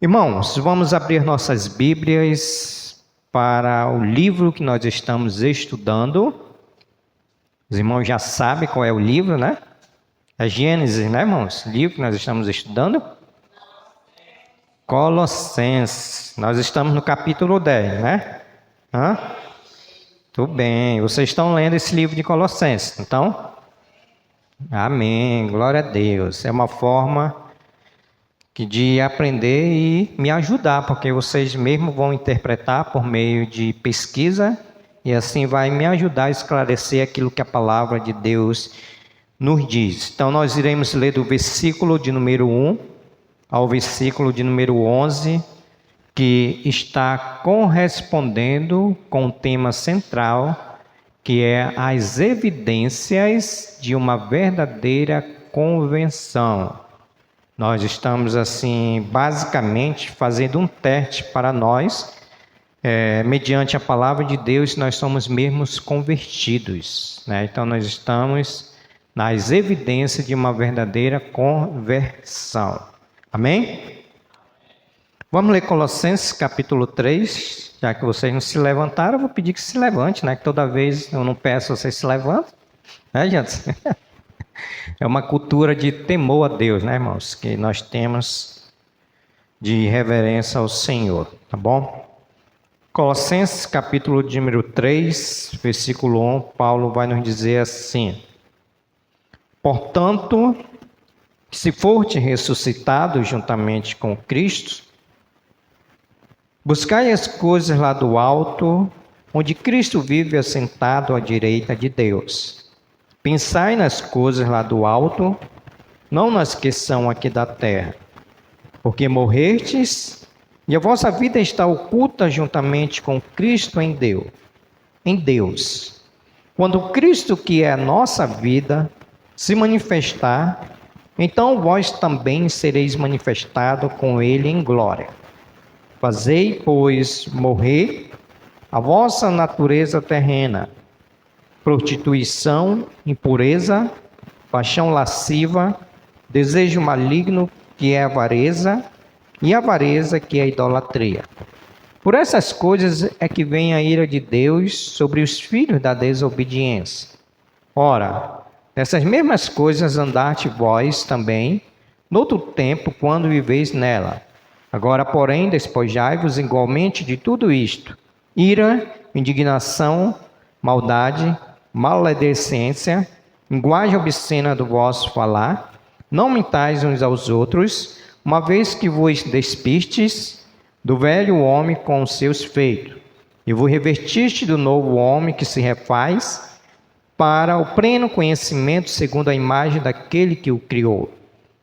Irmãos, vamos abrir nossas Bíblias para o livro que nós estamos estudando. Os irmãos já sabem qual é o livro, né? É Gênesis, né, irmãos? O livro que nós estamos estudando. Colossenses. Nós estamos no capítulo 10, né? Tudo bem. Vocês estão lendo esse livro de Colossenses, então? Amém. Glória a Deus. É uma forma de aprender e me ajudar, porque vocês mesmos vão interpretar por meio de pesquisa e assim vai me ajudar a esclarecer aquilo que a palavra de Deus nos diz. Então nós iremos ler do versículo de número 1 ao versículo de número 11, que está correspondendo com o tema central, que é as evidências de uma verdadeira conversão. Nós estamos, assim, basicamente fazendo um teste para nós, mediante a palavra de Deus, nós somos mesmos convertidos, né? Então, nós estamos nas evidências de uma verdadeira conversão. Amém? Vamos ler Colossenses capítulo 3, já que vocês não se levantaram, eu vou pedir que se levante, né? Que toda vez eu não peço, vocês se levantem, né, gente? É uma cultura de temor a Deus, né, irmãos? Que nós temos de reverência ao Senhor, tá bom? Colossenses, capítulo de número 3, versículo 1, Paulo vai nos dizer assim: portanto, se fortes ressuscitados juntamente com Cristo, buscai as coisas lá do alto, onde Cristo vive assentado à direita de Deus. Pensai nas coisas lá do alto, não nas que são aqui da terra. Porque morrestes, e a vossa vida está oculta juntamente com Cristo em Deus. Quando Cristo, que é a nossa vida, se manifestar, então vós também sereis manifestados com Ele em glória. Fazei, pois, morrer a vossa natureza terrena, prostituição, impureza, paixão lasciva, desejo maligno, que é avareza, e avareza, que é idolatria. Por essas coisas é que vem a ira de Deus sobre os filhos da desobediência. Ora, nessas mesmas coisas andaste vós também, noutro tempo, quando viveis nela. Agora, porém, despojai-vos igualmente de tudo isto: ira, indignação, maldade, maledicência, linguagem obscena do vosso falar. Não mentais uns aos outros, uma vez que vos despistes do velho homem com os seus feitos, e vos revestiste do novo homem que se refaz para o pleno conhecimento segundo a imagem daquele que o criou,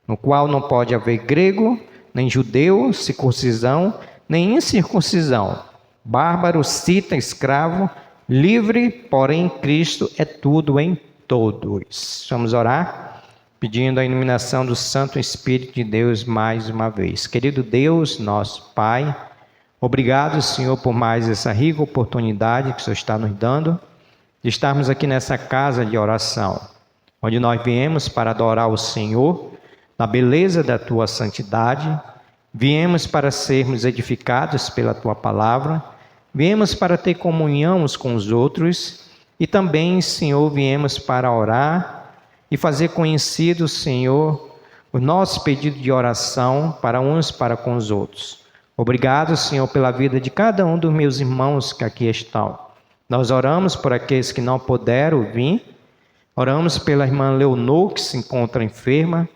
no qual não pode haver grego, nem judeu, circuncisão, nem incircuncisão, bárbaro, cita, escravo, livre, porém Cristo é tudo em todos. Vamos orar, pedindo a iluminação do Santo Espírito de Deus mais uma vez. Querido Deus, nosso Pai, obrigado, Senhor, por mais essa rica oportunidade que o Senhor está nos dando, de estarmos aqui nessa casa de oração, onde nós viemos para adorar o Senhor, na beleza da Tua santidade, viemos para sermos edificados pela Tua palavra, viemos para ter comunhão uns com os outros e também, Senhor, viemos para orar e fazer conhecido, Senhor, o nosso pedido de oração para uns para com os outros. Obrigado, Senhor, pela vida de cada um dos meus irmãos que aqui estão. Nós oramos por aqueles que não puderam vir, oramos pela irmã Leonor, que se encontra enferma.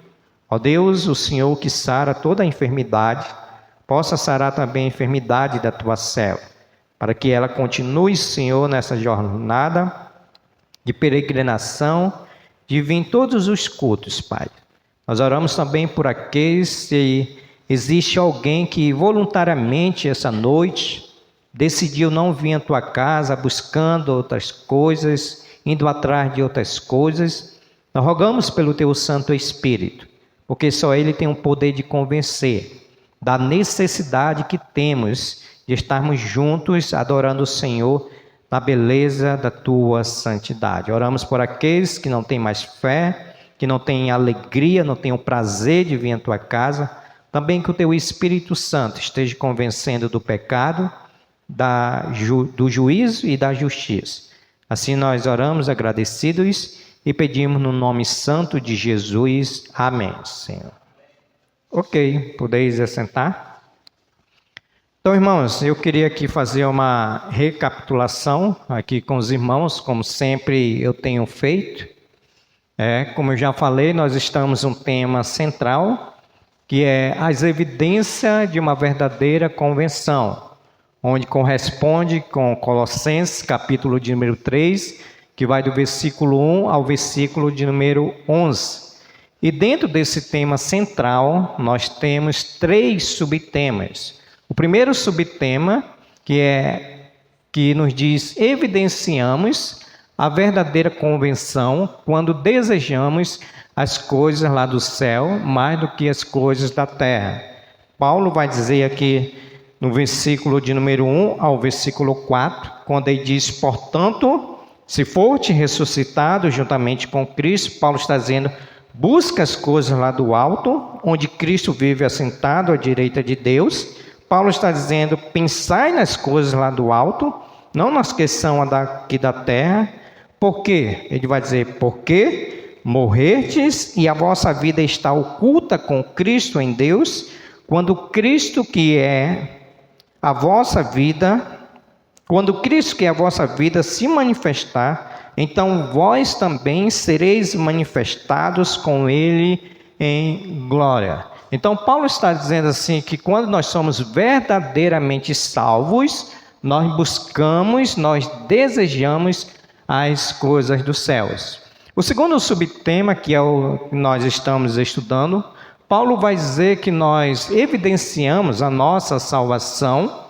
Ó Deus, o Senhor que sara toda a enfermidade, possa sarar também a enfermidade da Tua serva, para que ela continue, Senhor, nessa jornada de peregrinação, de vir em todos os cultos, Pai. Nós oramos também por aqueles, se existe alguém que voluntariamente essa noite decidiu não vir à Tua casa buscando outras coisas, indo atrás de outras coisas, nós rogamos pelo Teu Santo Espírito, porque só Ele tem o poder de convencer da necessidade que temos de estarmos juntos adorando o Senhor na beleza da Tua santidade. Oramos por aqueles que não têm mais fé, que não têm alegria, não têm o prazer de vir à Tua casa. também que o teu Espírito Santo esteja convencendo do pecado, do juízo e da justiça. Assim nós oramos agradecidos e pedimos no nome santo de Jesus. Amém, Senhor. Ok, podeis assentar. Então, irmãos, eu queria aqui fazer uma recapitulação aqui com os irmãos, como sempre eu tenho feito. Como eu já falei, nós estamos em um tema central, que é as evidências de uma verdadeira conversão, onde corresponde com Colossenses, capítulo de número 3, que vai do versículo 1 ao versículo de número 11. E dentro desse tema central, nós temos 3 subtemas. O primeiro subtema, que nos diz: evidenciamos a verdadeira conversão quando desejamos as coisas lá do céu mais do que as coisas da terra. Paulo vai dizer aqui no versículo de número 1 ao versículo 4, quando ele diz: portanto, se forte ressuscitado juntamente com Cristo, Paulo está dizendo: busca as coisas lá do alto, onde Cristo vive assentado à direita de Deus. Paulo está dizendo: pensai nas coisas lá do alto, não nas que são aqui da terra. Por quê? Ele vai dizer: porque morrerdes e a vossa vida está oculta com Cristo em Deus, quando Cristo que é a vossa vida, se manifestar, então vós também sereis manifestados com Ele em glória. Então Paulo está dizendo assim que quando nós somos verdadeiramente salvos, nós buscamos, nós desejamos as coisas dos céus. O segundo subtema, que é o que nós estamos estudando, Paulo vai dizer que nós evidenciamos a nossa salvação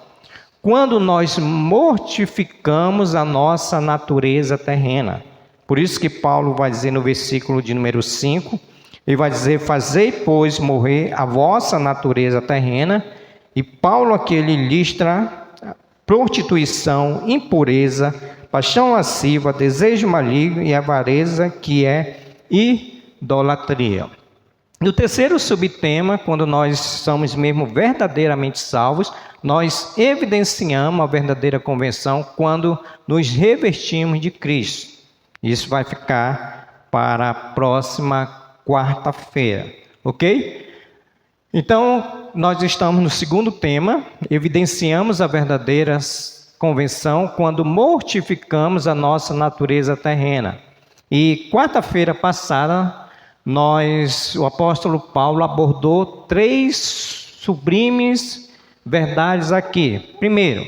quando nós mortificamos a nossa natureza terrena. Por isso que Paulo vai dizer no versículo de número 5, ele vai dizer: fazei, pois, morrer a vossa natureza terrena. E Paulo aqui ele listra prostituição, impureza, paixão lasciva, desejo maligno e avareza, que é idolatria. No terceiro subtema, quando nós somos mesmo verdadeiramente salvos, nós evidenciamos a verdadeira conversão quando nos revestimos de Cristo. Isso vai ficar para a próxima quarta-feira, ok? Então, nós estamos no segundo tema, evidenciamos a verdadeira conversão quando mortificamos a nossa natureza terrena. E quarta-feira passada, o apóstolo Paulo abordou 3 sublimes verdades aqui. Primeiro,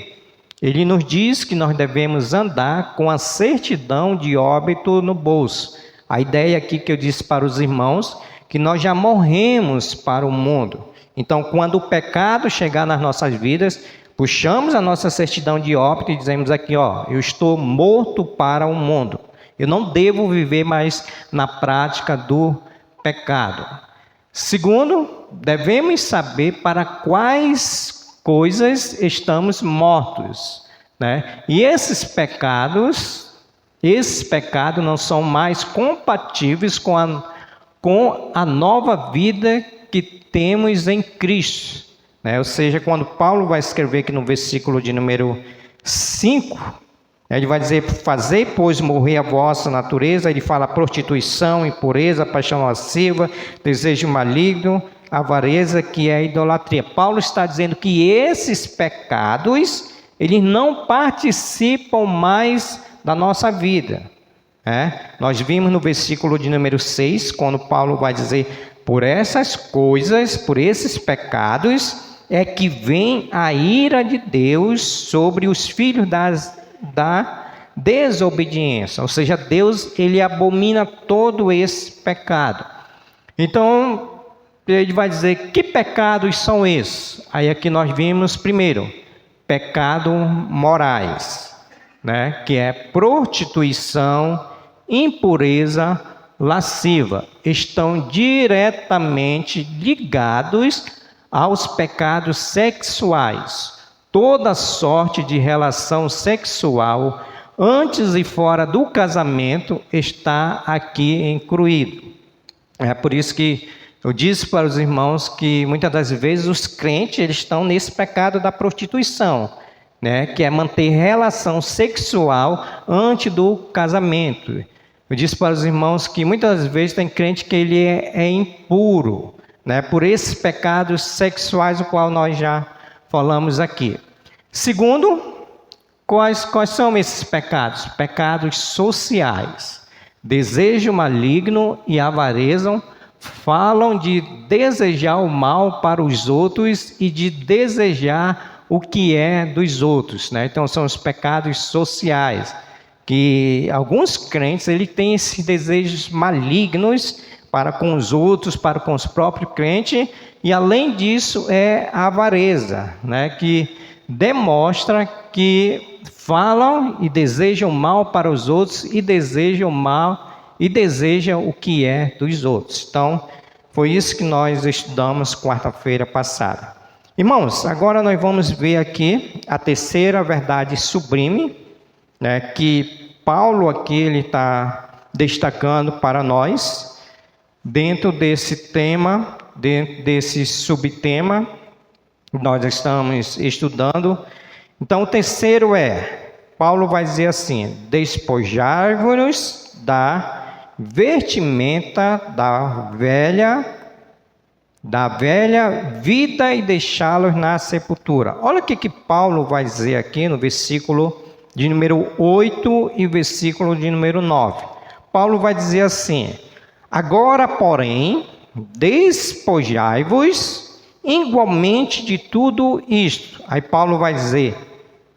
ele nos diz que nós devemos andar com a certidão de óbito no bolso. A ideia aqui que eu disse para os irmãos, que nós já morremos para o mundo. Então, quando o pecado chegar nas nossas vidas, puxamos a nossa certidão de óbito e dizemos aqui, eu estou morto para o mundo. Eu não devo viver mais na prática do pecado. Segundo, devemos saber para quais coisas estamos mortos, né? E esses pecados não são mais compatíveis com a nova vida que temos em Cristo, né? Ou seja, quando Paulo vai escrever aqui no versículo de número 5, ele vai dizer: fazei, pois, morrer a vossa natureza. Ele fala prostituição, impureza, paixão lasciva, desejo maligno, avareza, que é a idolatria. Paulo está dizendo que esses pecados, eles não participam mais da nossa vida. Nós vimos no versículo de número 6, quando Paulo vai dizer: por essas coisas, por esses pecados, é que vem a ira de Deus sobre os filhos da desobediência. Ou seja, Deus, ele abomina todo esse pecado. Então, ele vai dizer: que pecados são esses? Aí aqui nós vimos, primeiro, pecados morais, né? Que é prostituição, impureza, lasciva. Estão diretamente ligados aos pecados sexuais. Toda sorte de relação sexual, antes e fora do casamento, está aqui incluído. É por isso que Eu disse para os irmãos que muitas das vezes os crentes eles estão nesse pecado da prostituição, né? Que é manter relação sexual antes do casamento. Eu disse para os irmãos que muitas vezes tem crente que ele é impuro, né? Por esses pecados sexuais, o qual nós já falamos aqui. Segundo, quais são esses pecados? Pecados sociais. Desejo maligno e avareza falam de desejar o mal para os outros e de desejar o que é dos outros, né? Então são os pecados sociais, que alguns crentes ele têm esses desejos malignos para com os outros, para com os próprios crentes, e além disso é a avareza, né? Que demonstra que falam e desejam mal para os outros e desejam mal e desejam o que é dos outros. Então, foi isso que nós estudamos quarta-feira passada. Irmãos, agora nós vamos ver aqui a terceira verdade sublime, né, que Paulo aqui ele está destacando para nós, dentro desse tema, dentro desse subtema, nós estamos estudando. Então, o terceiro Paulo vai dizer assim: despojai-vos da vestimenta da velha vida e deixá-los na sepultura. Olha o que Paulo vai dizer aqui no versículo de número 8 e versículo de número 9. Paulo vai dizer assim: agora, porém, despojai-vos igualmente de tudo isto. Aí Paulo vai dizer: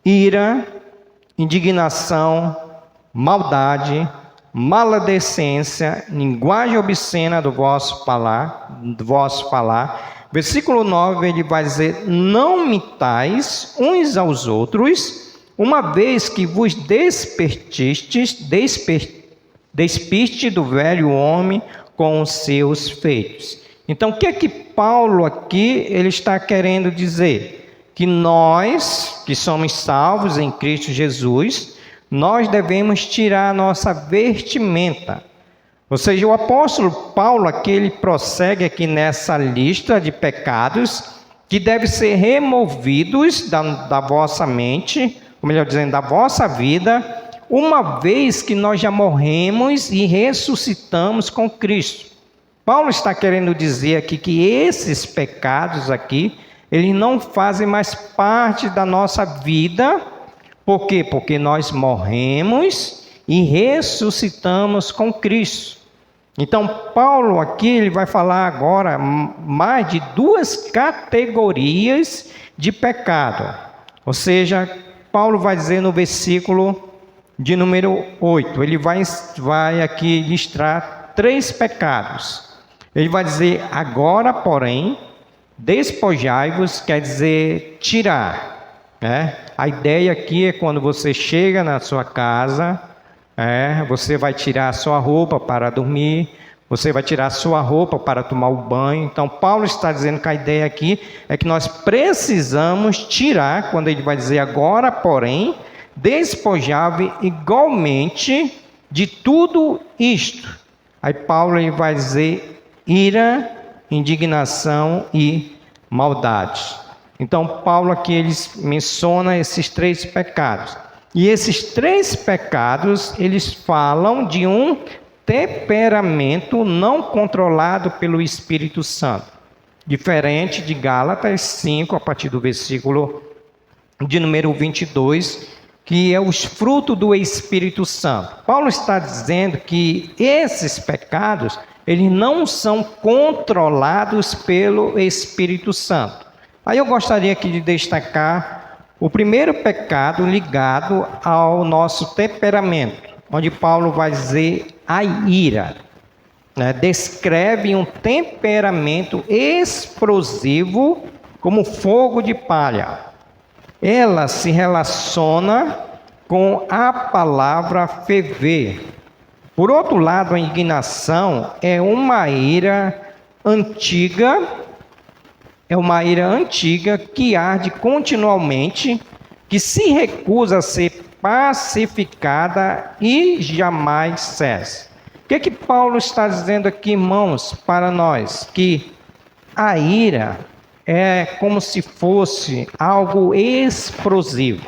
ira, indignação, maldade, maledicência, linguagem obscena do vosso falar. Versículo 9, ele vai dizer: não mintais uns aos outros, uma vez que vos despiste do velho homem com os seus feitos. Então, o que é que Paulo aqui ele está querendo dizer? Que nós, que somos salvos em Cristo Jesus, nós devemos tirar a nossa vestimenta. Ou seja, o apóstolo Paulo aqui, ele prossegue aqui nessa lista de pecados que devem ser removidos da vossa mente, ou melhor dizendo, da vossa vida, uma vez que nós já morremos e ressuscitamos com Cristo. Paulo está querendo dizer aqui que esses pecados aqui, eles não fazem mais parte da nossa vida. Por quê? Porque nós morremos e ressuscitamos com Cristo. Então, Paulo aqui ele vai falar agora mais de duas categorias de pecado. Ou seja, Paulo vai dizer no versículo de número 8, ele vai aqui listar 3 pecados. Ele vai dizer: agora, porém, despojai-vos, quer dizer tirar. A ideia aqui é quando você chega na sua casa, você vai tirar a sua roupa para dormir, você vai tirar a sua roupa para tomar o banho. Então, Paulo está dizendo que a ideia aqui é que nós precisamos tirar, quando ele vai dizer agora, porém, despojai-vos igualmente de tudo isto. Aí Paulo ele vai dizer ira, indignação e maldade. Então, Paulo aqui ele menciona esses 3 pecados. E esses 3 pecados, eles falam de um temperamento não controlado pelo Espírito Santo. Diferente de Gálatas 5, a partir do versículo de número 22, que é os frutos do Espírito Santo. Paulo está dizendo que esses pecados, eles não são controlados pelo Espírito Santo. Aí eu gostaria aqui de destacar o primeiro pecado ligado ao nosso temperamento, onde Paulo vai dizer a ira. Descreve um temperamento explosivo como fogo de palha. Ela se relaciona com a palavra ferver. Por outro lado, a indignação é uma ira antiga. É uma ira antiga que arde continuamente, que se recusa a ser pacificada e jamais cessa. O que Paulo está dizendo aqui, irmãos, para nós? Que a ira é como se fosse algo explosivo.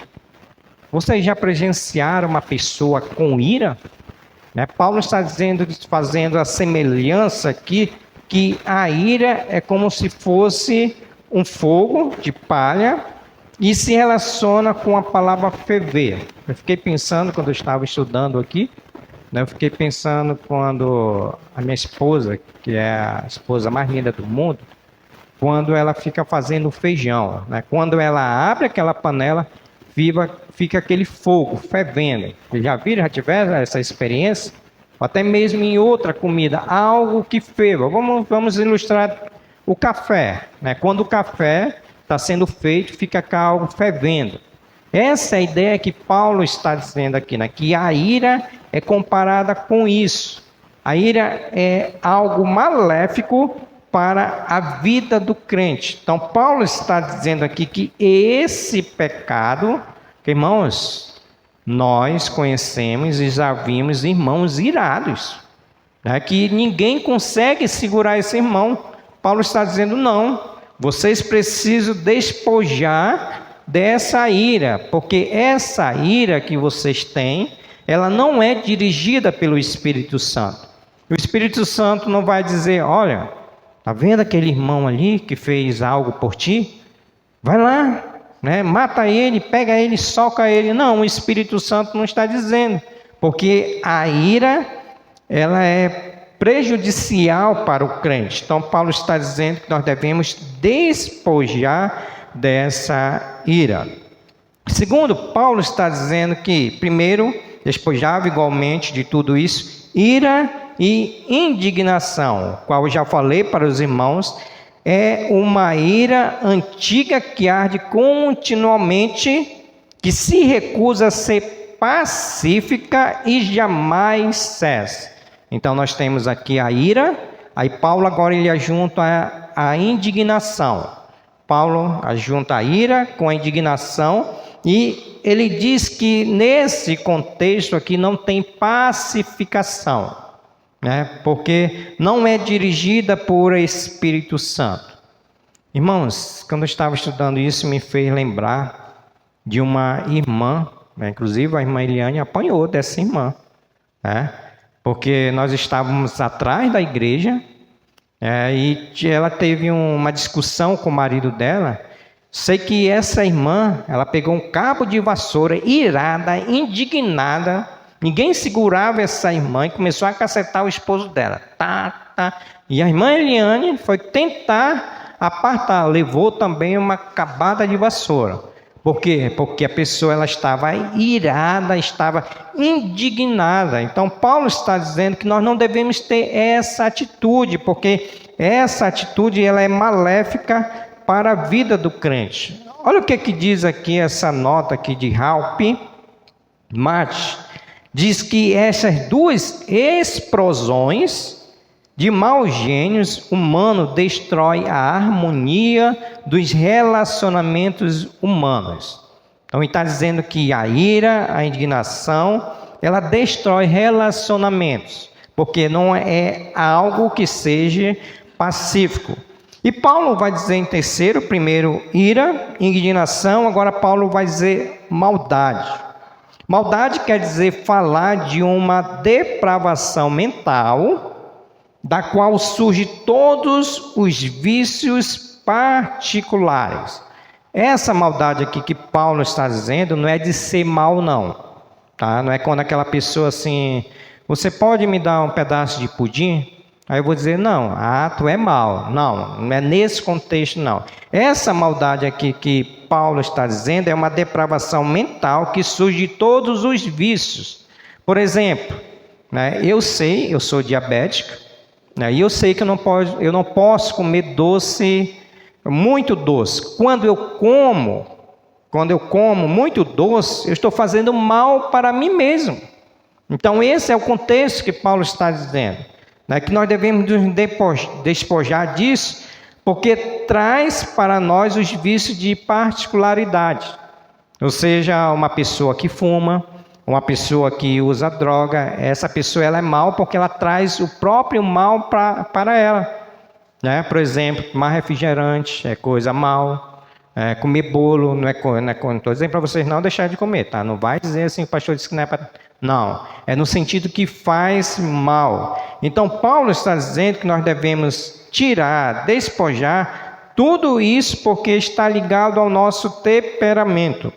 Vocês já presenciaram uma pessoa com ira? Paulo está dizendo, fazendo a semelhança aqui, que a ira é como se fosse um fogo de palha e se relaciona com a palavra ferver. Eu fiquei pensando quando eu estava estudando aqui, eu fiquei pensando quando a minha esposa, que é a esposa mais linda do mundo, quando ela fica fazendo feijão, quando ela abre aquela panela, fica aquele fogo fervendo. Vocês já viram, já tiveram essa experiência? Até mesmo em outra comida, algo que ferva. Vamos ilustrar o café. Quando o café está sendo feito, fica algo fervendo. Essa é a ideia que Paulo está dizendo aqui, que a ira é comparada com isso. A ira é algo maléfico para a vida do crente. Então, Paulo está dizendo aqui que esse pecado, que, irmãos, nós conhecemos e já vimos irmãos irados, que ninguém consegue segurar esse irmão. Paulo está dizendo, não, vocês precisam despojar dessa ira, porque essa ira que vocês têm, ela não é dirigida pelo Espírito Santo. O Espírito Santo não vai dizer, olha, tá vendo aquele irmão ali que fez algo por ti? Vai lá, mata ele, pega ele, soca ele. Não, o Espírito Santo não está dizendo, porque a ira, ela é prejudicial para o crente. Então, Paulo está dizendo que nós devemos despojar dessa ira. Segundo, Paulo está dizendo que, primeiro, despojava igualmente de tudo isso, ira e indignação, qual eu já falei para os irmãos, é uma ira antiga que arde continuamente, que se recusa a ser pacífica e jamais cessa. Então nós temos aqui a ira, aí Paulo agora ele ajunta a indignação. Paulo ajunta a ira com a indignação e ele diz que nesse contexto aqui não tem pacificação, porque não é dirigida por Espírito Santo. Irmãos, quando eu estava estudando isso, me fez lembrar de uma irmã, inclusive a irmã Eliane apanhou dessa irmã, porque nós estávamos atrás da igreja, e ela teve uma discussão com o marido dela. Sei que essa irmã, ela pegou um cabo de vassoura, irada, indignada. Ninguém segurava essa irmã e começou a cacetar o esposo dela. E a irmã Eliane foi tentar apartar, levou também uma cabada de vassoura. Por quê? Porque a pessoa ela estava irada, estava indignada. Então, Paulo está dizendo que nós não devemos ter essa atitude, porque essa atitude ela é maléfica para a vida do crente. Olha o que diz aqui essa nota aqui de Ralph Marx. Diz que essas duas explosões de maus gênios humanos destrói a harmonia dos relacionamentos humanos. Então ele está dizendo que a ira, a indignação, ela destrói relacionamentos, porque não é algo que seja pacífico. E Paulo vai dizer em terceiro, primeiro ira, indignação, agora Paulo vai dizer maldade. Maldade quer dizer falar de uma depravação mental, da qual surgem todos os vícios particulares. Essa maldade aqui que Paulo está dizendo não é de ser mal, não. Não é quando aquela pessoa assim, você pode me dar um pedaço de pudim? Aí eu vou dizer, não, tu é mal. Não é nesse contexto, não. Essa maldade aqui que Paulo está dizendo é uma depravação mental que surge de todos os vícios. Por exemplo, eu sou diabético, e eu sei que eu não posso comer doce, muito doce. Quando eu como muito doce, eu estou fazendo mal para mim mesmo. Então esse é o contexto que Paulo está dizendo, que nós devemos nos despojar disso, porque traz para nós os vícios de particularidade. Ou seja, uma pessoa que fuma, uma pessoa que usa droga, essa pessoa ela é mal porque ela traz o próprio mal para ela. Né? Por exemplo, tomar refrigerante é coisa mal, comer bolo não é coisa. Estou dizendo para vocês não deixar de comer, tá? Não vai dizer assim, o pastor disse que não é para. Não, é no sentido que faz mal. Então, Paulo está dizendo que nós devemos tirar, despojar tudo isso porque está ligado ao nosso temperamento.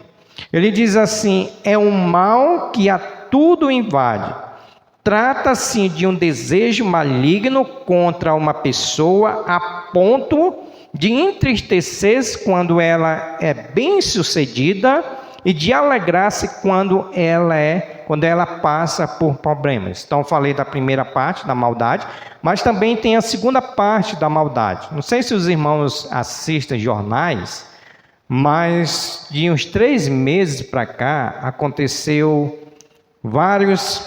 Ele diz assim: é um mal que a tudo invade. Trata-se de um desejo maligno contra uma pessoa a ponto de entristecer-se quando ela é bem-sucedida e de alegrar-se quando ela passa por problemas. Então, falei da primeira parte da maldade, mas também tem a segunda parte da maldade. Não sei se os irmãos assistem jornais, mas de uns 3 meses para cá aconteceu vários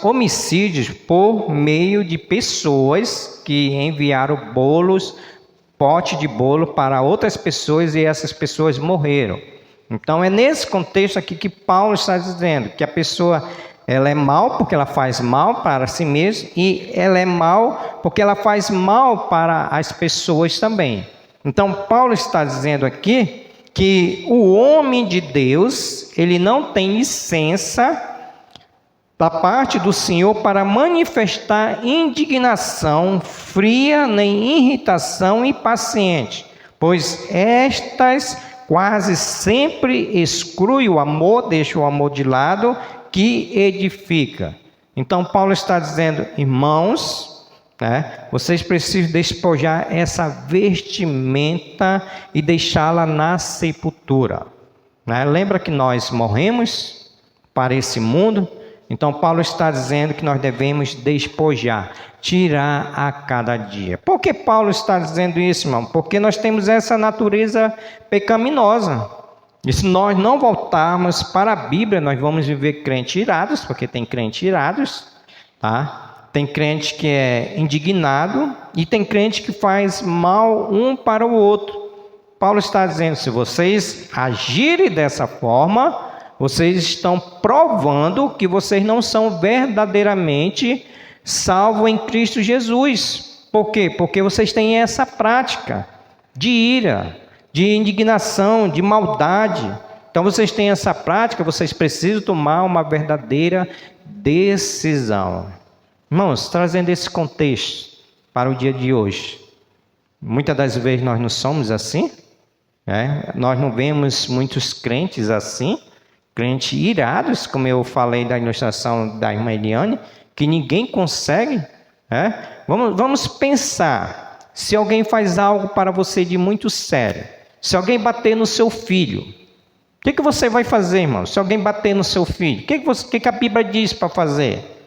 homicídios por meio de pessoas que enviaram bolos, pote de bolo para outras pessoas e essas pessoas morreram. Então é nesse contexto aqui que Paulo está dizendo que a pessoa ela é mal porque ela faz mal para si mesma e ela é mal porque ela faz mal para as pessoas também. Então Paulo está dizendo aqui que o homem de Deus, ele não tem licença da parte do Senhor para manifestar indignação fria, nem irritação impaciente, pois estas quase sempre exclui o amor, deixa o amor de lado, que edifica. Então Paulo está dizendo, irmãos, vocês precisam despojar essa vestimenta e deixá-la na sepultura. Lembra que nós morremos para esse mundo? Então Paulo está dizendo que nós devemos despojar, tirar a cada dia. Por que Paulo está dizendo isso, irmão? Porque nós temos essa natureza pecaminosa. E se nós não voltarmos para a Bíblia, nós vamos viver crentes irados, porque tem crentes irados, tá? Tem crente que é indignado e tem crente que faz mal um para o outro. Paulo está dizendo, se vocês agirem dessa forma, vocês estão provando que vocês não são verdadeiramente salvos em Cristo Jesus. Por quê? Porque vocês têm essa prática de ira, de indignação, de maldade. Então vocês têm essa prática, vocês precisam tomar uma verdadeira decisão. Irmãos, trazendo esse contexto para o dia de hoje. Muitas das vezes nós não somos assim. Nós não vemos muitos crentes assim. Crentes irados, como eu falei da ilustração da irmã Eliane, que ninguém consegue. Vamos pensar, se alguém faz algo para você de muito sério, se alguém bater no seu filho, o que você vai fazer, irmão? Se alguém bater no seu filho, o que a Bíblia diz para fazer?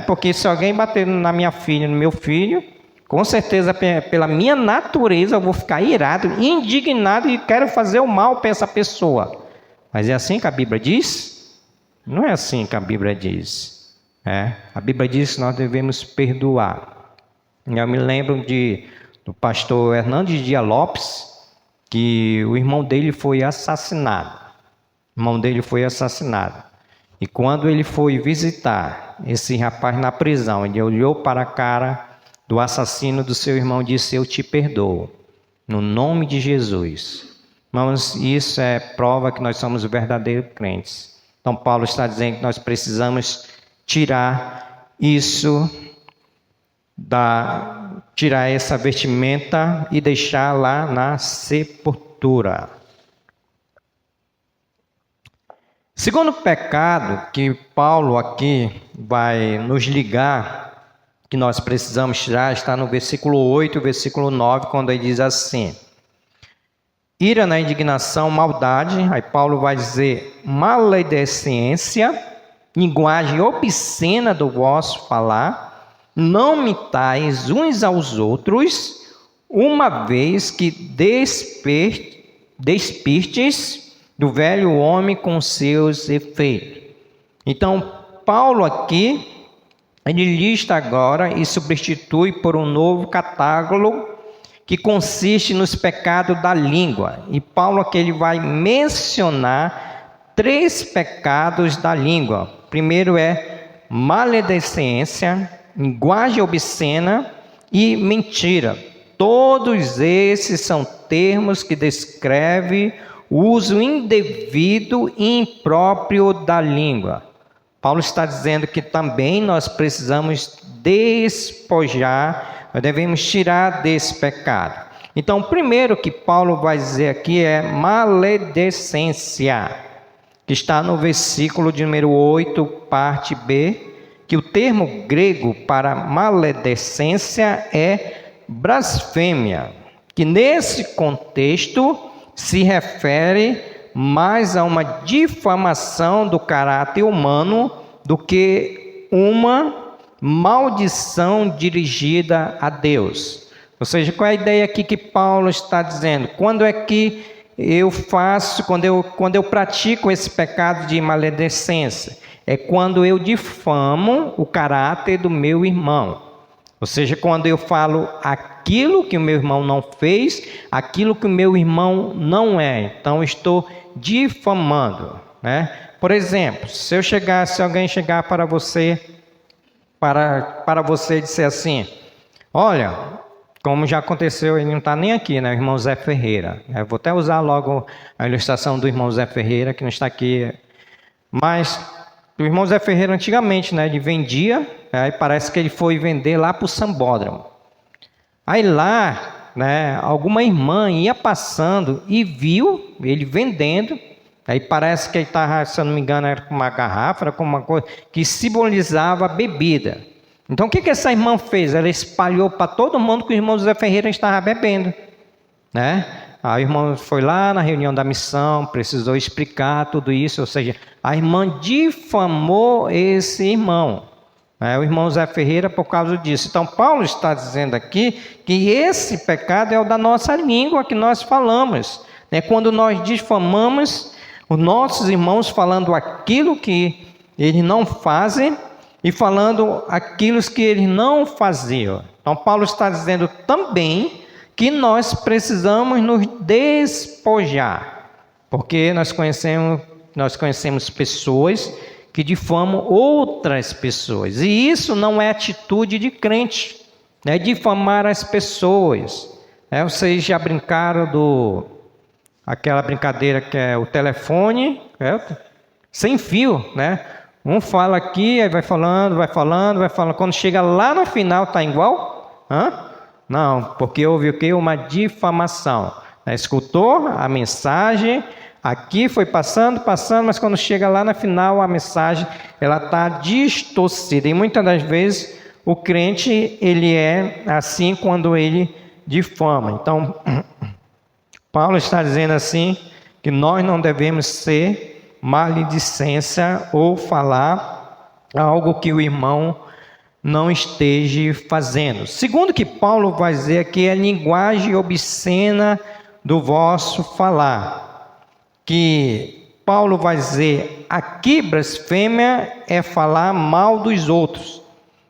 Porque se alguém bater na minha filha, no meu filho, com certeza pela minha natureza eu vou ficar irado, indignado e quero fazer o mal para essa pessoa. Mas é assim que a Bíblia diz? Não é assim que a Bíblia diz. A Bíblia diz que nós devemos perdoar. Eu me lembro do pastor Hernandes Dias Lopes, que o irmão dele foi assassinado. E quando ele foi visitar esse rapaz na prisão, ele olhou para a cara do assassino do seu irmão e disse, eu te perdoo, no nome de Jesus. Irmãos, isso é prova que nós somos verdadeiros crentes. Então Paulo está dizendo que nós precisamos tirar isso, tirar essa vestimenta e deixar lá na sepultura. Segundo pecado que Paulo aqui vai nos ligar, que nós precisamos tirar, está no versículo 8 e versículo 9, quando ele diz assim: ira na indignação, maldade. Aí Paulo vai dizer maledicência, linguagem obscena do vosso falar. Não mintais uns aos outros, uma vez que despistes do velho homem com seus efeitos. Então, Paulo aqui, ele lista agora e substitui por um novo catálogo que consiste nos pecados da língua. E Paulo aqui ele vai mencionar 3 pecados da língua. Primeiro é maledicência, linguagem obscena e mentira. Todos esses são termos que descrevem o uso indevido e impróprio da língua. Paulo está dizendo que também nós precisamos despojar, nós devemos tirar desse pecado. Então, o primeiro que Paulo vai dizer aqui é maledicência, que está no versículo de número 8, parte B, que o termo grego para maledicência é blasfêmia, que nesse contexto se refere mais a uma difamação do caráter humano do que uma maldição dirigida a Deus. Ou seja, qual é a ideia aqui que Paulo está dizendo? Quando é que eu faço, quando eu pratico esse pecado de maledicência? É quando eu difamo o caráter do meu irmão. Ou seja, quando eu falo aquilo que o meu irmão não fez, aquilo que o meu irmão não é. Então, eu estou difamando, né? Por exemplo, se alguém chegar para você e disser assim: olha, como já aconteceu, ele não está nem aqui, né? O irmão Zé Ferreira. Eu vou até usar logo a ilustração do irmão Zé Ferreira, que não está aqui. Mas o irmão Zé Ferreira, antigamente, né, ele vendia, aí parece que ele foi vender lá para o Sambódromo. Aí lá, né, alguma irmã ia passando e viu ele vendendo. Aí parece que ele estava, se eu não me engano, era com uma garrafa, era com uma coisa que simbolizava a bebida. Então, o que essa irmã fez? Ela espalhou para todo mundo que o irmão José Ferreira estava bebendo, né? Aí o irmão foi lá na reunião da missão, precisou explicar tudo isso, ou seja, a irmã difamou esse irmão, né? O irmão José Ferreira por causa disso. Então, Paulo está dizendo aqui que esse pecado é o da nossa língua que nós falamos, né? Quando nós difamamos os nossos irmãos falando aquilo que eles não fazem, e falando aquilo que eles não faziam. Então, Paulo está dizendo também que nós precisamos nos despojar, porque nós conhecemos pessoas que difamam outras pessoas, e isso não é atitude de crente, né? Difamar as pessoas. Vocês já brincaram aquela brincadeira que é o telefone, sem fio, né? Um fala aqui, aí vai falando. Quando chega lá no final, está igual? Não, porque houve o quê? Uma difamação. Escutou a mensagem, aqui foi passando, mas quando chega lá no final, a mensagem ela está distorcida. E muitas das vezes o crente ele é assim quando ele difama. Então, Paulo está dizendo assim que nós não devemos ser maledicência ou falar algo que o irmão não esteja fazendo. Segundo que Paulo vai dizer aqui é a linguagem obscena do vosso falar. Que Paulo vai dizer aqui blasfêmia é falar mal dos outros.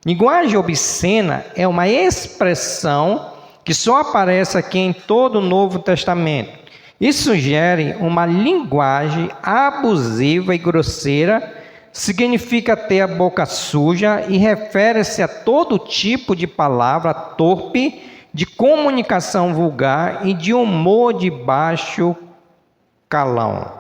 Linguagem obscena é uma expressão que só aparece aqui em todo o Novo Testamento. Isso sugere uma linguagem abusiva e grosseira, significa ter a boca suja e refere-se a todo tipo de palavra torpe, de comunicação vulgar e de humor de baixo calão.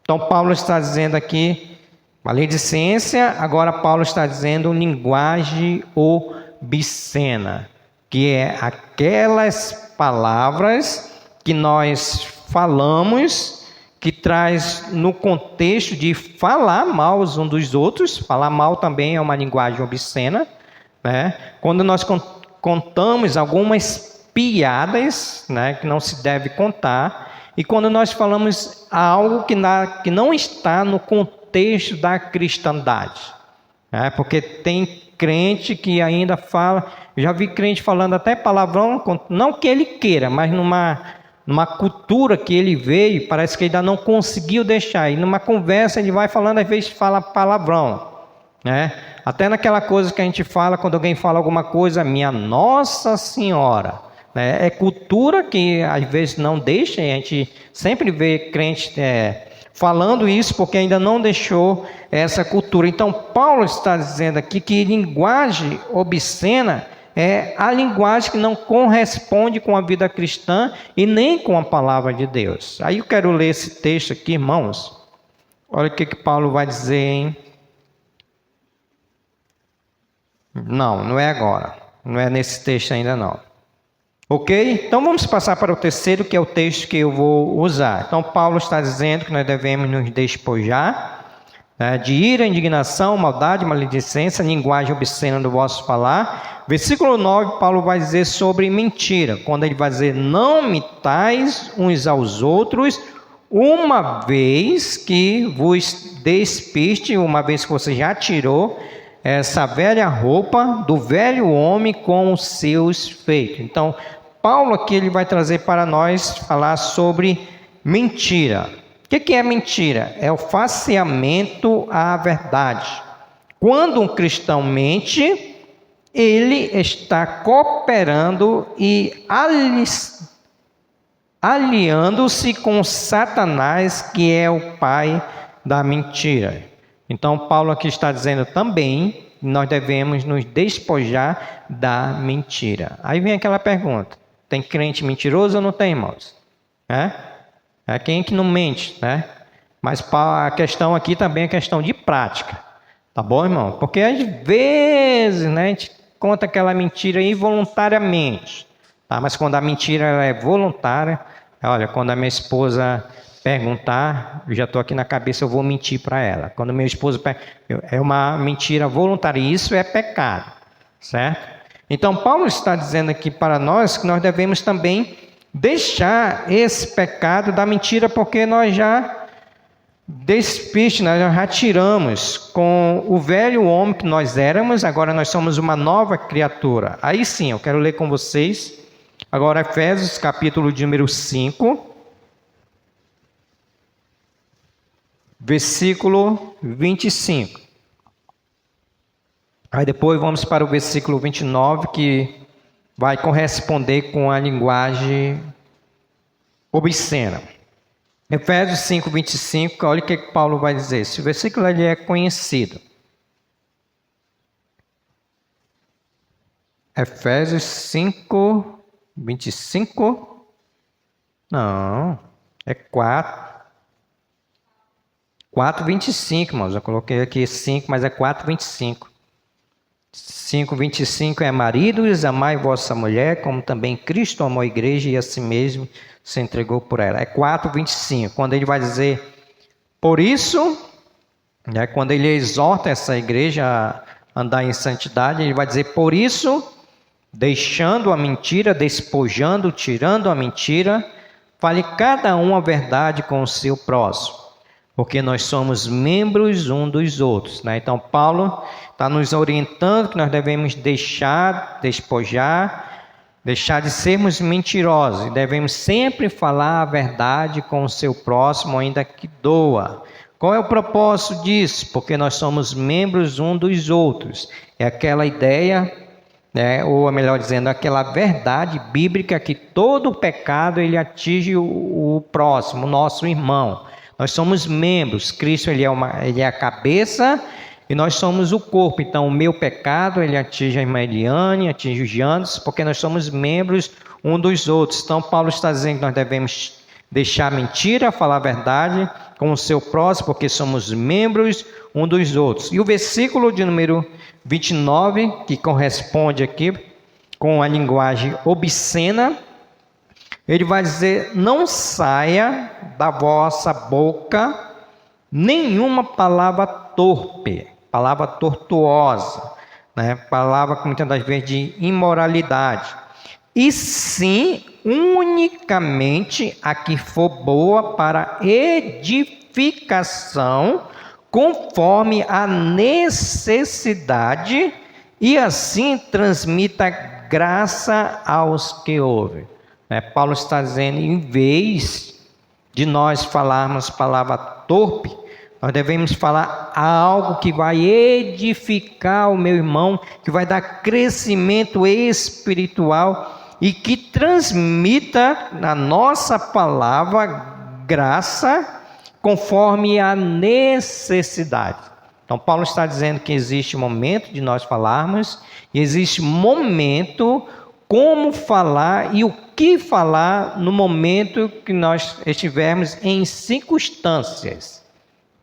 Então, Paulo está dizendo aqui maledicência, agora Paulo está dizendo linguagem obscena, que é aquelas palavras que nós falamos, que traz no contexto de falar mal uns dos outros. Falar mal também é uma linguagem obscena, né? Quando nós contamos algumas piadas, né, que não se deve contar, e quando nós falamos algo que não está no contexto da cristandade, né? Porque tem crente que ainda fala, eu já vi crente falando até palavrão, não que ele queira, mas numa cultura que ele veio, parece que ele ainda não conseguiu deixar. E numa conversa ele vai falando, às vezes fala palavrão, né? Até naquela coisa que a gente fala, quando alguém fala alguma coisa, minha Nossa Senhora, né? É cultura que às vezes não deixa, e a gente sempre vê crente falando isso porque ainda não deixou essa cultura. Então, Paulo está dizendo aqui que linguagem obscena é a linguagem que não corresponde com a vida cristã e nem com a palavra de Deus. Aí eu quero ler esse texto aqui, irmãos. Olha o que Paulo vai dizer, hein? Não é agora. Não é nesse texto ainda não. Ok? Então vamos passar para o terceiro, que é o texto que eu vou usar. Então Paulo está dizendo que nós devemos nos despojar de ira, indignação, maldade, maledicência, linguagem obscena do vosso falar. Versículo 9, Paulo vai dizer sobre mentira, quando ele vai dizer: não mitais uns aos outros, uma vez que vos despiste, uma vez que você já tirou essa velha roupa do velho homem com os seus feitos. Então, Paulo aqui ele vai trazer para nós falar sobre mentira. O que é mentira? É o falseamento à verdade. Quando um cristão mente, ele está cooperando e aliando-se com Satanás, que é o pai da mentira. Então, Paulo aqui está dizendo também que nós devemos nos despojar da mentira. Aí vem aquela pergunta: tem crente mentiroso ou não tem, irmãos? É quem que não mente, né? Mas a questão aqui também é questão de prática. Tá bom, irmão? Porque às vezes, né, a gente conta aquela mentira involuntariamente. Tá? Mas quando a mentira ela é voluntária, olha, quando a minha esposa perguntar, eu já estou aqui na cabeça, eu vou mentir para ela. Quando meu esposo é uma mentira voluntária, e isso é pecado, certo? Então Paulo está dizendo aqui para nós que nós devemos também deixar esse pecado da mentira, porque nós já nós já tiramos com o velho homem que nós éramos, agora nós somos uma nova criatura. Aí sim, eu quero ler com vocês agora Efésios capítulo de número 5, versículo 25. Aí depois vamos para o versículo 29, que vai corresponder com a linguagem obscena. Efésios 5, 25, olha o que Paulo vai dizer. Esse versículo ele é conhecido. Efésios 5, 25. Não, é 4. 4:25, irmãos. Eu coloquei aqui 5, mas é 4:25. 5:25 é: maridos, amai vossa mulher, como também Cristo amou a igreja e a si mesmo se entregou por ela. É 4:25. Quando ele vai dizer, por isso, quando ele exorta essa igreja a andar em santidade, ele vai dizer, por isso, deixando a mentira, despojando, tirando a mentira, fale cada um a verdade com o seu próximo, porque nós somos membros um dos outros. Então Paulo está nos orientando que nós devemos despojar, deixar de sermos mentirosos, e devemos sempre falar a verdade com o seu próximo, ainda que doa. Qual é o propósito disso? Porque nós somos membros um dos outros. É aquela ideia, ou melhor dizendo, aquela verdade bíblica que todo pecado ele atinge o próximo, o nosso irmão. Nós somos membros. Cristo ele é a cabeça e nós somos o corpo. Então o meu pecado ele atinge a irmã Eliane, atinge os Jandes, porque nós somos membros um dos outros. Então Paulo está dizendo que nós devemos deixar a mentira, falar a verdade com o seu próximo, porque somos membros um dos outros. E o versículo de número 29, que corresponde aqui com a linguagem obscena, ele vai dizer, não saia da vossa boca nenhuma palavra torpe, palavra tortuosa, palavra que muitas das vezes de imoralidade, e sim unicamente a que for boa para edificação, conforme a necessidade, e assim transmita graça aos que ouvem. Paulo está dizendo, em vez de nós falarmos palavra torpe, nós devemos falar algo que vai edificar o meu irmão, que vai dar crescimento espiritual e que transmita na nossa palavra graça conforme a necessidade. Então, Paulo está dizendo que existe momento de nós falarmos, e existe momento como falar e o que falar no momento que nós estivermos em circunstâncias.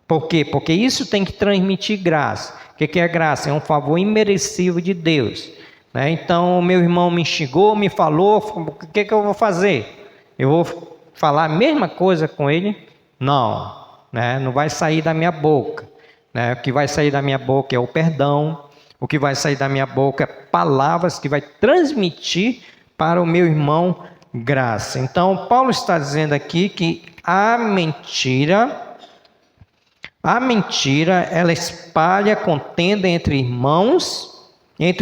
Por quê? Porque isso tem que transmitir graça. O que é graça? É um favor imerecido de Deus. Então, meu irmão me xingou, me falou, o que eu vou fazer? Eu vou falar a mesma coisa com ele? Não, não vai sair da minha boca. O que vai sair da minha boca é o perdão. O que vai sair da minha boca é palavras que vai transmitir para o meu irmão graça. Então, Paulo está dizendo aqui que a mentira, ela espalha contenda entre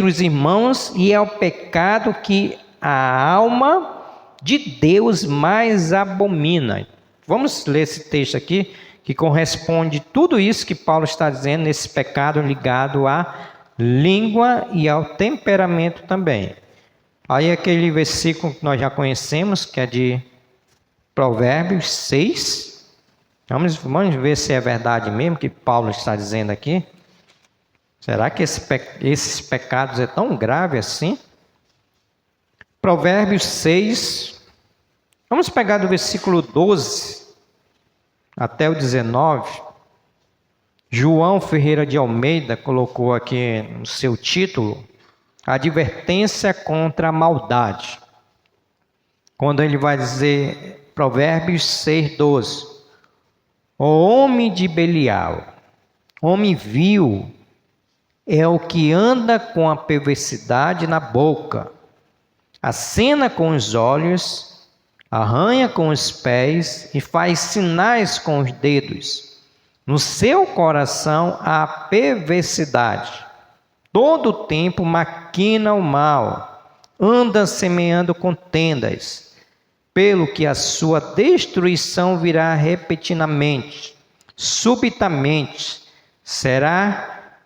os irmãos, e é o pecado que a alma de Deus mais abomina. Vamos ler esse texto aqui, que corresponde tudo isso que Paulo está dizendo nesse pecado ligado à língua e ao temperamento também. Aí aquele versículo que nós já conhecemos, que é de Provérbios 6. Vamos ver se é verdade mesmo que Paulo está dizendo aqui. Será que esses pecados é tão grave assim? Provérbios 6. Vamos pegar do versículo 12 até o 19. João Ferreira de Almeida colocou aqui no seu título advertência contra a maldade. Quando ele vai dizer, Provérbios 6:12, o homem de Belial, homem vil, é o que anda com a perversidade na boca, acena com os olhos, arranha com os pés e faz sinais com os dedos. No seu coração há perversidade. Todo o tempo maquina o mal, anda semeando contendas, pelo que a sua destruição virá repentinamente, subitamente, será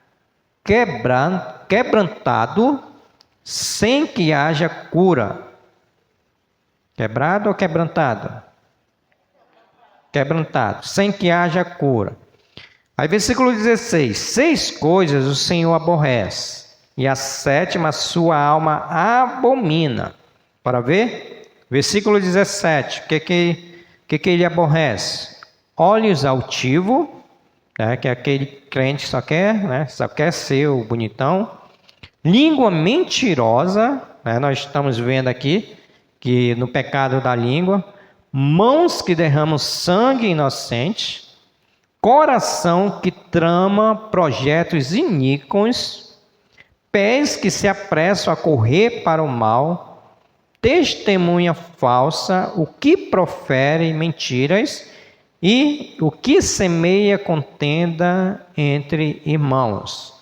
quebrantado, sem que haja cura. Quebrado ou quebrantado? Quebrantado, sem que haja cura. Aí versículo 16, 6 coisas o Senhor aborrece, e a sétima a sua alma abomina. Para ver? Versículo 17, o que ele aborrece? Olhos altivos, que é aquele crente que só quer ser o bonitão. Língua mentirosa, nós estamos vendo aqui, que no pecado da língua. Mãos que derramam sangue inocente. Coração que trama projetos iníquos, pés que se apressam a correr para o mal, testemunha falsa, o que profere mentiras e o que semeia contenda entre irmãos.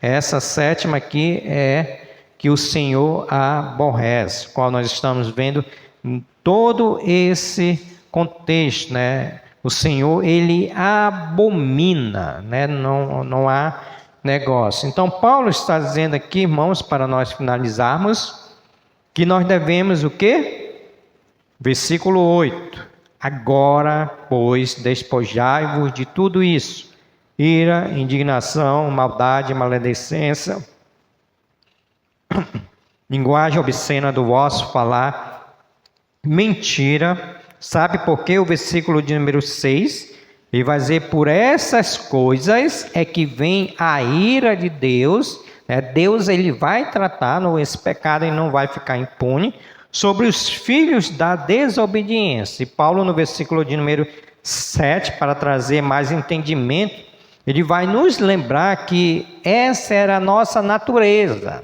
Essa sétima aqui é que o Senhor aborrece, qual nós estamos vendo em todo esse contexto, O Senhor, ele abomina, não há negócio. Então, Paulo está dizendo aqui, irmãos, para nós finalizarmos, que nós devemos o quê? Versículo 8. Agora, pois, despojai-vos de tudo isso: ira, indignação, maldade, maledicência, linguagem obscena do vosso falar, mentira. Sabe por quê? O versículo de número 6, ele vai dizer, por essas coisas é que vem a ira de Deus. Deus, ele vai tratar esse pecado e não vai ficar impune sobre os filhos da desobediência. E Paulo, no versículo de número 7, para trazer mais entendimento, ele vai nos lembrar que essa era a nossa natureza.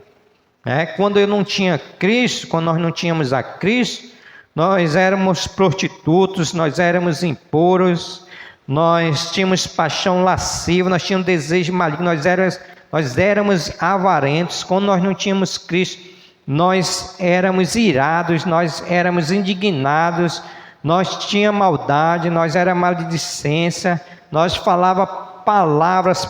Quando eu não tinha Cristo, quando nós não tínhamos a Cristo, nós éramos prostitutos, nós éramos impuros, nós tínhamos paixão lasciva, nós tínhamos desejo maligno, nós éramos avarentos. Quando nós não tínhamos Cristo, nós éramos irados, nós éramos indignados, nós tínhamos maldade, nós era maledicência, nós falava palavras,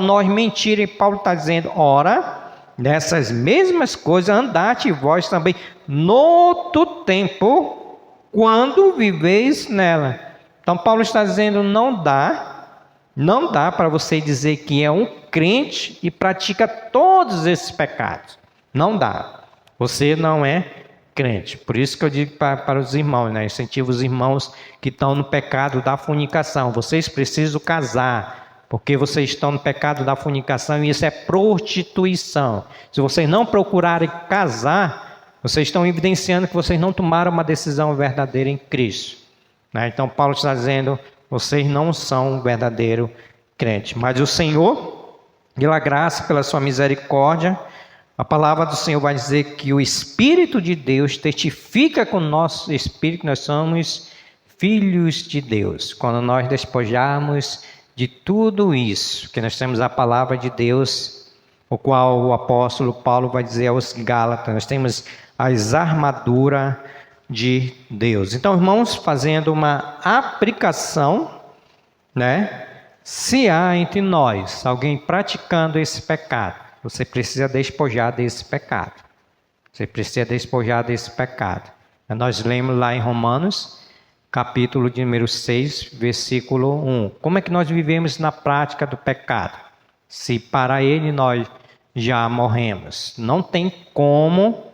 nós mentira. E Paulo está dizendo, ora, nessas mesmas coisas andate vós também no outro tempo, quando viveis nela. Então Paulo está dizendo, não dá para você dizer que é um crente e pratica todos esses pecados. Não dá. Você não é crente. Por isso que eu digo para os irmãos, né? Incentivo os irmãos que estão no pecado da fornicação. Vocês precisam casar, porque vocês estão no pecado da fornicação e isso é prostituição. Se vocês não procurarem casar, vocês estão evidenciando que vocês não tomaram uma decisão verdadeira em Cristo, né? Então Paulo está dizendo, vocês não são um verdadeiro crente. Mas o Senhor, pela graça, pela sua misericórdia, a palavra do Senhor vai dizer que o Espírito de Deus testifica com o nosso Espírito que nós somos filhos de Deus. Quando nós despojarmos de tudo isso, que nós temos a palavra de Deus, o qual o apóstolo Paulo vai dizer aos Gálatas, nós temos as armaduras de Deus. Então, irmãos, fazendo uma aplicação, né? Se há entre nós alguém praticando esse pecado, você precisa despojar desse pecado. Você precisa despojar desse pecado. Nós lemos lá em Romanos, capítulo de número 6, versículo 1. Como é que nós vivemos na prática do pecado? Se para ele nós já morremos. Não tem como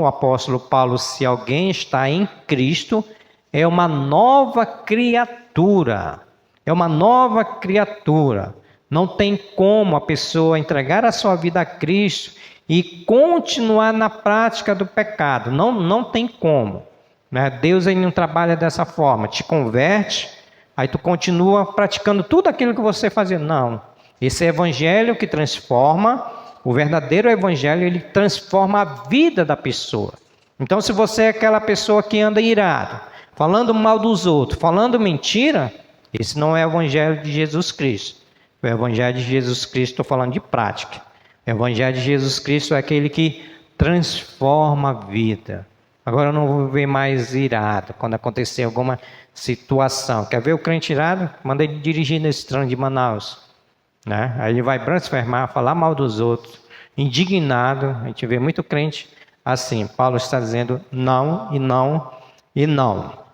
o apóstolo Paulo, se alguém está em Cristo, é uma nova criatura. É uma nova criatura. Não tem como a pessoa entregar a sua vida a Cristo e continuar na prática do pecado. Não tem como, né? Deus ele não trabalha dessa forma. Te converte, aí tu continua praticando tudo aquilo que você fazia. Não. Esse evangelho que transforma, o verdadeiro evangelho, ele transforma a vida da pessoa. Então, se você é aquela pessoa que anda irado, falando mal dos outros, falando mentira, esse não é o evangelho de Jesus Cristo. O evangelho de Jesus Cristo, estou falando de prática. O evangelho de Jesus Cristo é aquele que transforma a vida. Agora eu não vou ver mais irado quando acontecer alguma situação. Quer ver o crente irado? Manda ele dirigir nesse trânsito de Manaus, né? Aí ele vai blasfemar, falar mal dos outros, indignado. A gente vê muito crente assim. Paulo está dizendo não e não e não.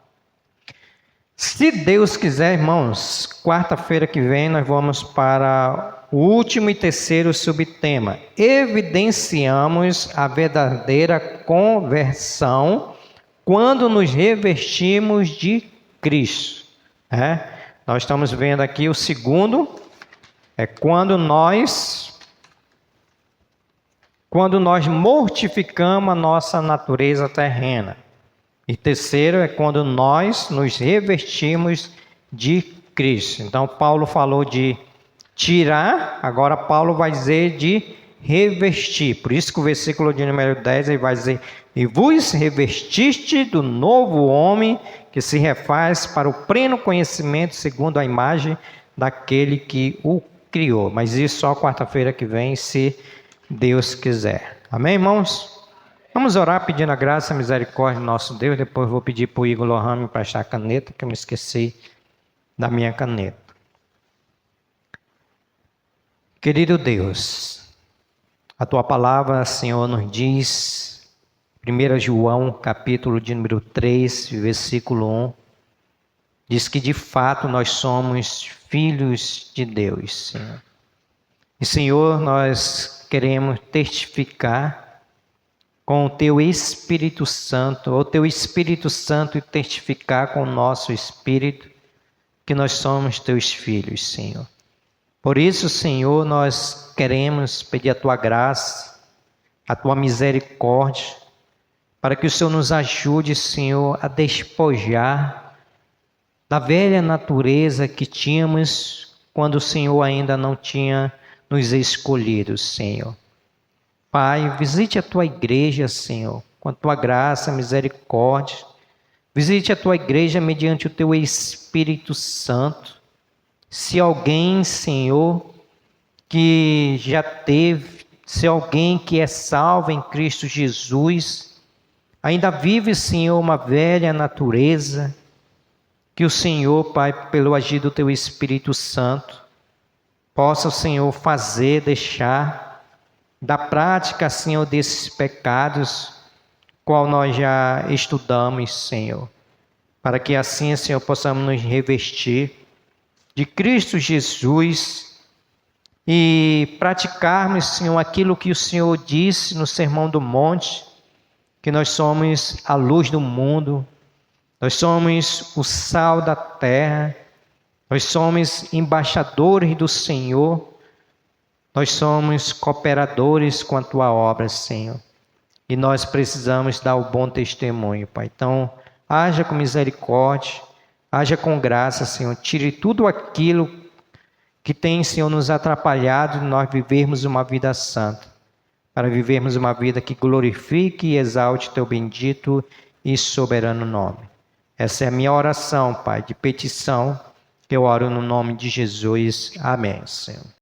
Se Deus quiser, irmãos, quarta-feira que vem nós vamos para o último e terceiro subtema. Evidenciamos a verdadeira conversão quando nos revestimos de Cristo. Nós estamos vendo aqui o segundo, é quando nós mortificamos a nossa natureza terrena. E terceiro é quando nós nos revestimos de Cristo. Então Paulo falou de tirar, agora Paulo vai dizer de revestir. Por isso que o versículo de número 10 ele vai dizer: e vos revestiste do novo homem que se refaz para o pleno conhecimento segundo a imagem daquele que o criou. Mas isso só quarta-feira que vem, se Deus quiser. Amém, irmãos? Vamos orar pedindo a graça e a misericórdia do nosso Deus. Depois vou pedir para o Igor Lohan me prestar a caneta, que eu me esqueci da minha caneta. Querido Deus, a Tua palavra, Senhor, nos diz, 1 João, capítulo de número 3, versículo 1, diz que de fato nós somos filhos de Deus, Senhor. E, Senhor, nós queremos testificar com o Teu Espírito Santo, ou Teu Espírito Santo testificar com o nosso Espírito que nós somos Teus filhos, Senhor. Por isso, Senhor, nós queremos pedir a Tua graça, a Tua misericórdia, para que o Senhor nos ajude, Senhor, a despojar da velha natureza que tínhamos quando o Senhor ainda não tinha nos escolhido, Senhor. Pai, visite a Tua igreja, Senhor, com a Tua graça, misericórdia. Visite a Tua igreja mediante o Teu Espírito Santo. Se alguém, Senhor, que já teve, se alguém que é salvo em Cristo Jesus, ainda vive, Senhor, uma velha natureza, que o Senhor, Pai, pelo agir do Teu Espírito Santo, possa o Senhor fazer, deixar da prática, Senhor, desses pecados, qual nós já estudamos, Senhor. para que assim, Senhor, possamos nos revestir de Cristo Jesus e praticarmos, Senhor, aquilo que o Senhor disse no Sermão do Monte, que nós somos a luz do mundo, nós somos o sal da terra, nós somos embaixadores do Senhor, nós somos cooperadores com a Tua obra, Senhor. E nós precisamos dar o bom testemunho, Pai. Então, haja com misericórdia, haja com graça, Senhor. Tire tudo aquilo que tem, Senhor, nos atrapalhado de nós vivermos uma vida santa, para vivermos uma vida que glorifique e exalte Teu bendito e soberano nome. Essa é a minha oração, Pai, de petição, que eu oro no nome de Jesus. Amém, Senhor.